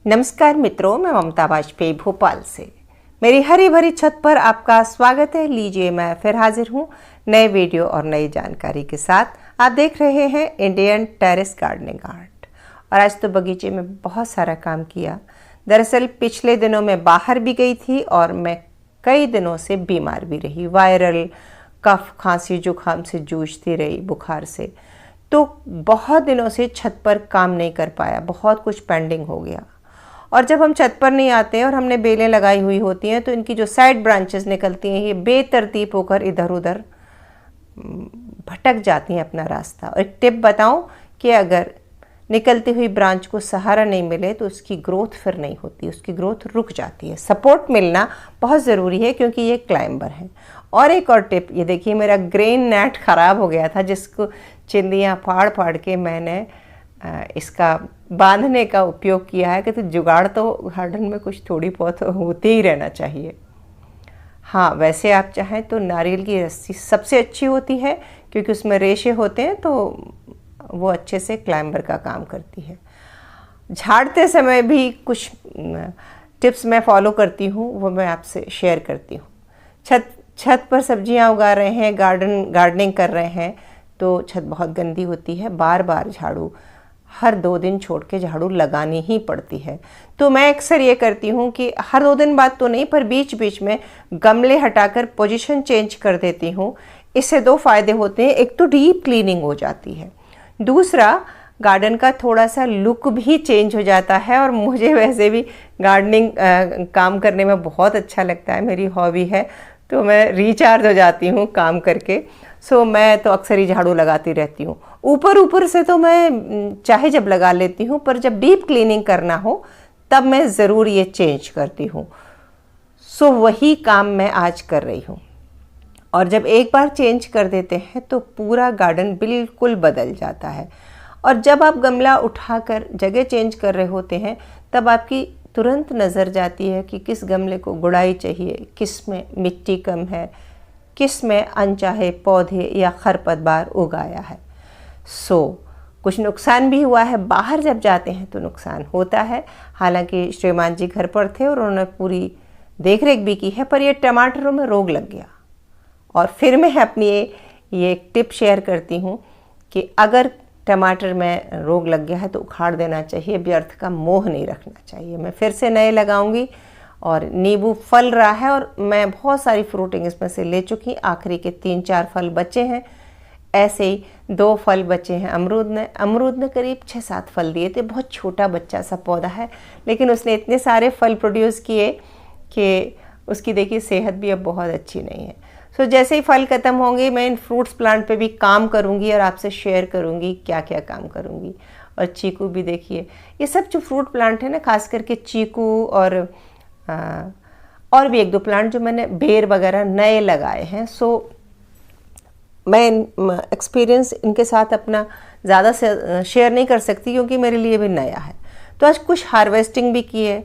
नमस्कार मित्रों, मैं ममता वाजपेयी भोपाल से। मेरी हरी भरी छत पर आपका स्वागत है। लीजिए, मैं फिर हाजिर हूँ नए वीडियो और नई जानकारी के साथ। आप देख रहे हैं इंडियन टेरेस गार्डनिंग आर्ट। और आज तो बगीचे में बहुत सारा काम किया। दरअसल पिछले दिनों में बाहर भी गई थी और मैं कई दिनों से बीमार भी रही। वायरल कफ, खांसी, जुकाम से जूझती रही, बुखार से। तो बहुत दिनों से छत पर काम नहीं कर पाया, बहुत कुछ पेंडिंग हो गया। और जब हम छत पर नहीं आते हैं और हमने बेलें लगाई हुई होती हैं तो इनकी जो साइड ब्रांचेस निकलती हैं ये बेतरतीब होकर इधर उधर भटक जाती हैं अपना रास्ता। और एक टिप बताऊं कि अगर निकलती हुई ब्रांच को सहारा नहीं मिले तो उसकी ग्रोथ फिर नहीं होती, उसकी ग्रोथ रुक जाती है। सपोर्ट मिलना बहुत ज़रूरी है क्योंकि ये क्लाइंबर है। और एक और टिप, ये देखिए मेरा ग्रेन नेट ख़राब हो गया था जिसको चिंदियाँ फाड़ फाड़ के मैंने इसका बांधने का उपयोग किया है कि तो जुगाड़ तो गार्डन में कुछ थोड़ी बहुत होते ही रहना चाहिए। हाँ, वैसे आप चाहें तो नारियल की रस्सी सबसे अच्छी होती है क्योंकि उसमें रेशे होते हैं तो वो अच्छे से क्लाइंबर का काम करती है। झाड़ते समय भी कुछ टिप्स मैं फॉलो करती हूँ, वो मैं आपसे शेयर करती हूँ। छत पर सब्जियाँ उगा रहे हैं, गार्डनिंग कर रहे हैं तो छत बहुत गंदी होती है। बार बार झाड़ू, हर 2 दिन छोड़ के झाड़ू लगानी ही पड़ती है। तो मैं अक्सर ये करती हूँ कि हर 2 दिन बाद तो नहीं, पर बीच बीच में गमले हटाकर पोजीशन चेंज कर देती हूँ। इससे 2 फायदे होते हैं। एक तो डीप क्लीनिंग हो जाती है, दूसरा गार्डन का थोड़ा सा लुक भी चेंज हो जाता है। और मुझे वैसे भी गार्डनिंग काम करने में बहुत अच्छा लगता है, मेरी हॉबी है, तो मैं रिचार्ज हो जाती हूँ काम करके। सो मैं तो अक्सर ही झाड़ू लगाती रहती हूँ। ऊपर से तो मैं चाहे जब लगा लेती हूँ, पर जब डीप क्लीनिंग करना हो तब मैं ज़रूर ये चेंज करती हूँ। सो वही काम मैं आज कर रही हूँ। और जब एक बार चेंज कर देते हैं तो पूरा गार्डन बिल्कुल बदल जाता है। और जब आप गमला उठाकर जगह चेंज कर रहे होते हैं तब आपकी तुरंत नज़र जाती है कि किस गमले को गुड़ाई चाहिए, किस में मिट्टी कम है, किस में अनचाहे पौधे या खरपतवार उगाया है। कुछ नुकसान भी हुआ है। बाहर जब जाते हैं तो नुकसान होता है। हालांकि श्रीमान जी घर पर थे और उन्होंने पूरी देख रेख भी की है, पर ये टमाटरों में रोग लग गया। और फिर मैं अपनी ये एक टिप शेयर करती हूँ कि अगर टमाटर में रोग लग गया है तो उखाड़ देना चाहिए, व्यर्थ का मोह नहीं रखना चाहिए। मैं फिर से नए लगाऊंगी। और नींबू फल रहा है और मैं बहुत सारी फ्रूटिंग इसमें से ले चुकी। आखिरी के 3-4 फल बचे हैं। ऐसे ही 2 फल बचे हैं अमरूद ने करीब 6-7 फल दिए थे। बहुत छोटा बच्चा सा पौधा है, लेकिन उसने इतने सारे फल प्रोड्यूस किए कि उसकी देखिए सेहत भी अब बहुत अच्छी नहीं है। जैसे ही फल ख़त्म होंगे मैं इन फ्रूट्स प्लांट पे भी काम करूँगी और आपसे शेयर करूँगी क्या क्या काम करूँगी। और चीकू भी देखिए, ये सब जो फ्रूट प्लांट है ना, खास करके चीकू और भी 1-2 प्लांट जो मैंने बेर वगैरह नए लगाए हैं। मैं एक्सपीरियंस इनके साथ अपना ज़्यादा से शेयर नहीं कर सकती क्योंकि मेरे लिए भी नया है। तो आज कुछ हार्वेस्टिंग भी की है।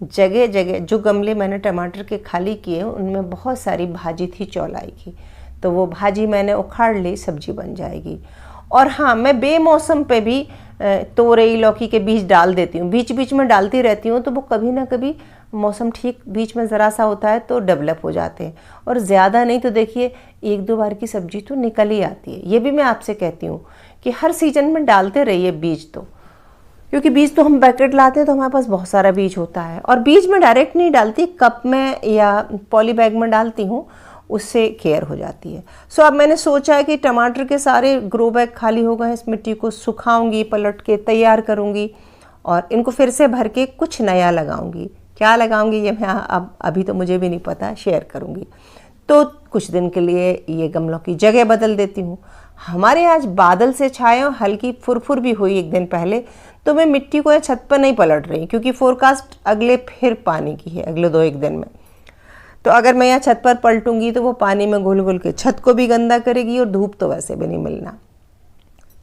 जगह जगह जो गमले मैंने टमाटर के खाली किए उनमें बहुत सारी भाजी थी चौलाई की, तो वो भाजी मैंने उखाड़ ली, सब्जी बन जाएगी। और हाँ, मैं बेमौसम पे भी तोरई, लौकी के बीज डाल देती हूँ, बीच बीच में डालती रहती हूँ। तो वो कभी ना कभी मौसम ठीक बीच में ज़रा सा होता है तो डेवलप हो जाते हैं। और ज़्यादा नहीं तो देखिए 1-2 बार की सब्जी तो निकल ही आती है। ये भी मैं आपसे कहती हूँ कि हर सीजन में डालते रहिए बीज, तो क्योंकि बीज तो हम पैकेट लाते हैं तो हमारे पास बहुत सारा बीज होता है। और बीज में डायरेक्ट नहीं डालती, कप में या पॉली बैग में डालती हूँ, उससे केयर हो जाती है। अब मैंने सोचा है कि टमाटर के सारे ग्रो बैग खाली हो गए हैं, इस मिट्टी को सुखाऊंगी, पलट के तैयार करूँगी और इनको फिर से भर के कुछ नया लगाऊंगी। क्या लगाऊंगी ये मैं अभी तो मुझे भी नहीं पता, शेयर करूँगी। तो कुछ दिन के लिए ये गमलों की जगह बदल देती हूँ। हमारे आज बादल से छाए और हल्की फुरफुर भी हुई 1 दिन पहले, तो मैं मिट्टी को या छत पर नहीं पलट रही क्योंकि फोरकास्ट अगले फिर पानी की है, अगले 2-1 दिन में। तो अगर मैं यहाँ छत पर पलटूंगी तो वो पानी में घुल घुल के छत को भी गंदा करेगी और धूप तो वैसे भी नहीं मिलना।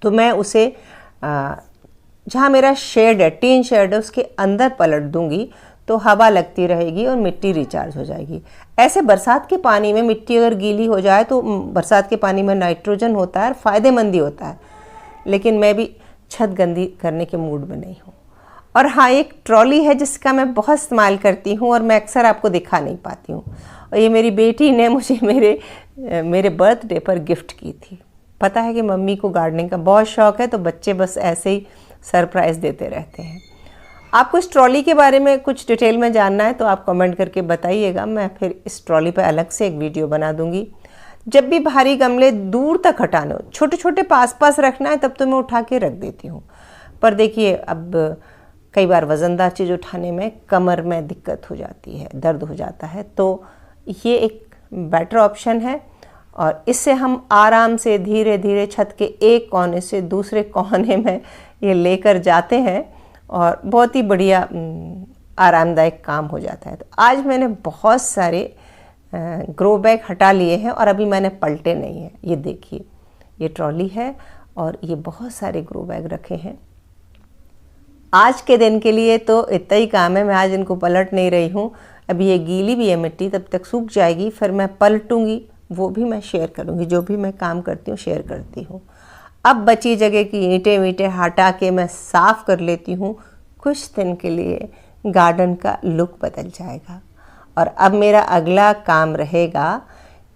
तो मैं उसे जहाँ मेरा शेड है, टीन शेड है, उसके अंदर पलट दूंगी तो हवा लगती रहेगी और मिट्टी रिचार्ज हो जाएगी। ऐसे बरसात के पानी में मिट्टी अगर गीली हो जाए तो बरसात के पानी में नाइट्रोजन होता है, फ़ायदेमंद ही होता है। लेकिन मैं भी छत गंदी करने के मूड में नहीं हूँ। और हाँ, एक ट्रॉली है जिसका मैं बहुत इस्तेमाल करती हूँ और मैं अक्सर आपको दिखा नहीं पाती हूँ, और ये मेरी बेटी ने मुझे मेरे बर्थडे पर गिफ्ट की थी। पता है कि मम्मी को गार्डनिंग का बहुत शौक़ है, तो बच्चे बस ऐसे ही सरप्राइज़ देते रहते हैं। आपको इस ट्रॉली के बारे में कुछ डिटेल में जानना है तो आप कमेंट करके बताइएगा, मैं फिर इस ट्रॉली पर अलग से एक वीडियो बना दूँगी। जब भी भारी गमले दूर तक हटाने हो, छोटे छोटे पास पास रखना है, तब तो मैं उठा के रख देती हूँ। पर देखिए, अब कई बार वज़नदार चीज़ उठाने में कमर में दिक्कत हो जाती है, दर्द हो जाता है, तो ये एक बेटर ऑप्शन है। और इससे हम आराम से धीरे धीरे छत के एक कोने से दूसरे कोने में ये लेकर जाते हैं और बहुत ही बढ़िया आरामदायक काम हो जाता है। तो आज मैंने बहुत सारे ग्रो बैग हटा लिए हैं और अभी मैंने पलटे नहीं हैं। ये देखिए, ये ट्रॉली है और ये बहुत सारे ग्रो बैग रखे हैं। आज के दिन के लिए तो इतना ही काम है, मैं आज इनको पलट नहीं रही हूँ। अभी ये गीली भी है मिट्टी, तब तक सूख जाएगी, फिर मैं पलटूंगी, वो भी मैं शेयर करूँगी। जो भी मैं काम करती हूँ शेयर करती हूँ। अब बची जगह की ईंटें वींटें हटा के मैं साफ़ कर लेती हूँ। कुछ दिन के लिए गार्डन का लुक बदल जाएगा। और अब मेरा अगला काम रहेगा,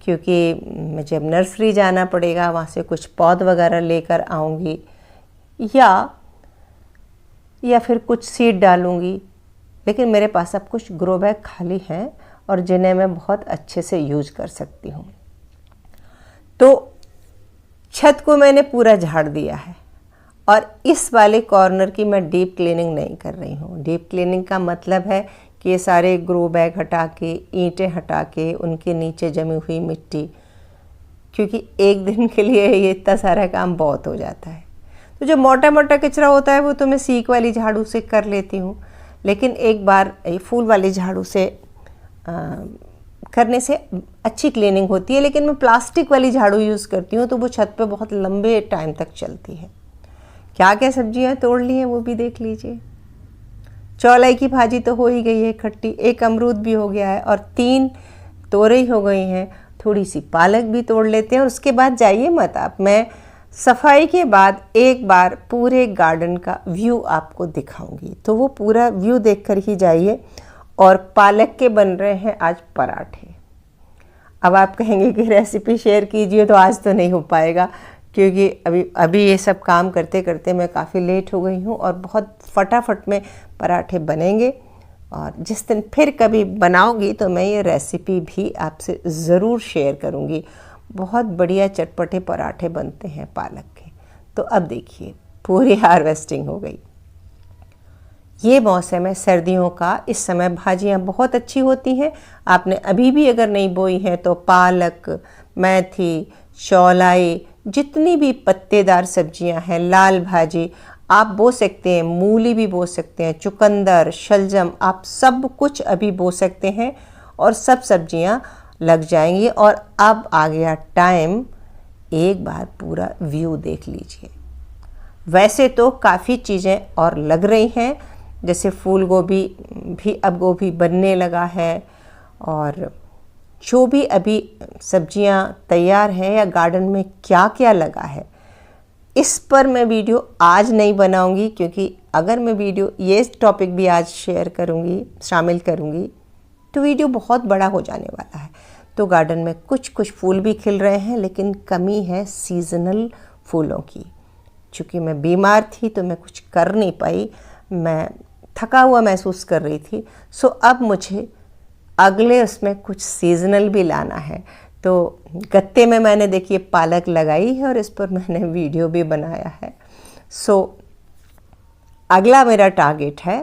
क्योंकि मुझे अब नर्सरी जाना पड़ेगा, वहाँ से कुछ पौध वगैरह लेकर आऊँगी या फिर कुछ सीड डालूँगी। लेकिन मेरे पास अब कुछ ग्रो बैग खाली हैं और जिन्हें मैं बहुत अच्छे से यूज कर सकती हूँ। तो छत को मैंने पूरा झाड़ दिया है और इस वाले कॉर्नर की मैं डीप क्लीनिंग नहीं कर रही हूँ। डीप क्लीनिंग का मतलब है कि ये सारे ग्रो बैग हटा के, ईंटें हटा के, उनके नीचे जमी हुई मिट्टी, क्योंकि एक दिन के लिए ये इतना सारा काम बहुत हो जाता है। तो जो मोटा मोटा कचरा होता है वो तो मैं सीक वाली झाड़ू से कर लेती हूँ, लेकिन एक बार ये फूल वाली झाड़ू से करने से अच्छी क्लीनिंग होती है। लेकिन मैं प्लास्टिक वाली झाड़ू यूज़ करती हूँ, तो वो छत पे बहुत लंबे टाइम तक चलती है। क्या क्या सब्जियाँ तोड़ ली हैं वो भी देख लीजिए। चौलाई की भाजी तो हो ही गई है खट्टी, एक अमरूद भी हो गया है और 3 तोरई हो गई हैं। थोड़ी सी पालक भी तोड़ लेते हैं और उसके बाद जाइए मत आप, मैं सफाई के बाद एक बार पूरे गार्डन का व्यू आपको दिखाऊंगी, तो वो पूरा व्यू देखकर ही जाइए। और पालक के बन रहे हैं आज पराठे। अब आप कहेंगे कि रेसिपी शेयर कीजिए, तो आज तो नहीं हो पाएगा, क्योंकि अभी ये सब काम करते करते मैं काफ़ी लेट हो गई हूँ और बहुत फटाफट में पराठे बनेंगे। और जिस दिन फिर कभी बनाऊंगी तो मैं ये रेसिपी भी आपसे ज़रूर शेयर करूँगी। बहुत बढ़िया चटपटे पराठे बनते हैं पालक के। तो अब देखिए, पूरी हार्वेस्टिंग हो गई। ये मौसम है सर्दियों का, इस समय भाजियाँ बहुत अच्छी होती हैं। आपने अभी भी अगर नहीं बोई हैं तो पालक, मेथी, चौलाई, जितनी भी पत्तेदार सब्जियां हैं, लाल भाजी आप बो सकते हैं, मूली भी बो सकते हैं, चुकंदर, शलजम, आप सब कुछ अभी बो सकते हैं और सब सब्जियां लग जाएंगी। और अब आ गया टाइम, एक बार पूरा व्यू देख लीजिए। वैसे तो काफ़ी चीज़ें और लग रही हैं, जैसे फूल गोभी भी अब गोभी बनने लगा है, और जो भी अभी सब्जियां तैयार हैं या गार्डन में क्या क्या लगा है, इस पर मैं वीडियो आज नहीं बनाऊंगी, क्योंकि अगर मैं वीडियो ये टॉपिक भी आज शेयर करूंगी, शामिल करूंगी, तो वीडियो बहुत बड़ा हो जाने वाला है। तो गार्डन में कुछ कुछ फूल भी खिल रहे हैं, लेकिन कमी है सीजनल फूलों की। चूँकि मैं बीमार थी तो मैं कुछ कर नहीं पाई, मैं थका हुआ महसूस कर रही थी। सो अब मुझे अगले उसमें कुछ सीजनल भी लाना है। तो गत्ते में मैंने देखिए पालक लगाई है और इस पर मैंने वीडियो भी बनाया है। सो अगला मेरा टारगेट है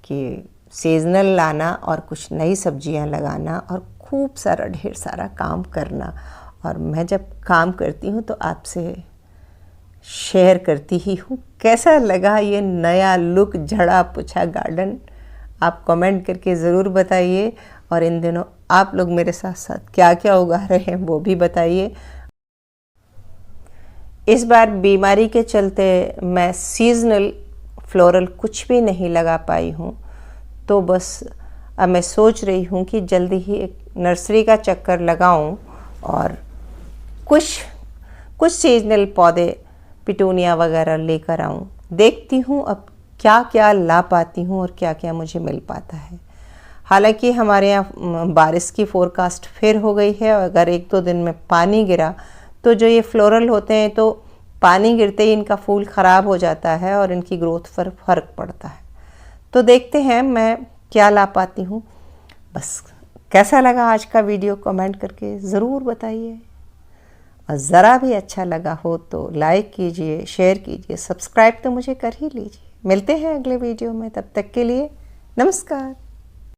कि सीजनल लाना और कुछ नई सब्जियां लगाना और खूब सारा ढेर सारा काम करना। और मैं जब काम करती हूँ तो आपसे शेयर करती ही हूँ। कैसा लगा ये नया लुक झड़ा पुछा गार्डन, आप कमेंट करके ज़रूर बताइए। और इन दिनों आप लोग मेरे साथ साथ क्या क्या उगा रहे हैं वो भी बताइए। इस बार बीमारी के चलते मैं सीजनल फ्लोरल कुछ भी नहीं लगा पाई हूँ, तो बस अब मैं सोच रही हूँ कि जल्दी ही एक नर्सरी का चक्कर लगाऊं और कुछ सीजनल पौधे, पिटूनिया वगैरह लेकर आऊं। देखती हूँ अब क्या क्या ला पाती हूँ और क्या क्या मुझे मिल पाता है। हालांकि हमारे यहाँ बारिश की फोरकास्ट फिर हो गई है और अगर 1-2 दिन में पानी गिरा तो जो ये फ्लोरल होते हैं तो पानी गिरते ही इनका फूल ख़राब हो जाता है और इनकी ग्रोथ पर फ़र्क पड़ता है। तो देखते हैं मैं क्या ला पाती हूँ। बस कैसा लगा आज का वीडियो कमेंट करके ज़रूर बताइए, और ज़रा भी अच्छा लगा हो तो लाइक कीजिए, शेयर कीजिए, सब्सक्राइब तो मुझे कर ही लीजिए। मिलते हैं अगले वीडियो में, तब तक के लिए नमस्कार।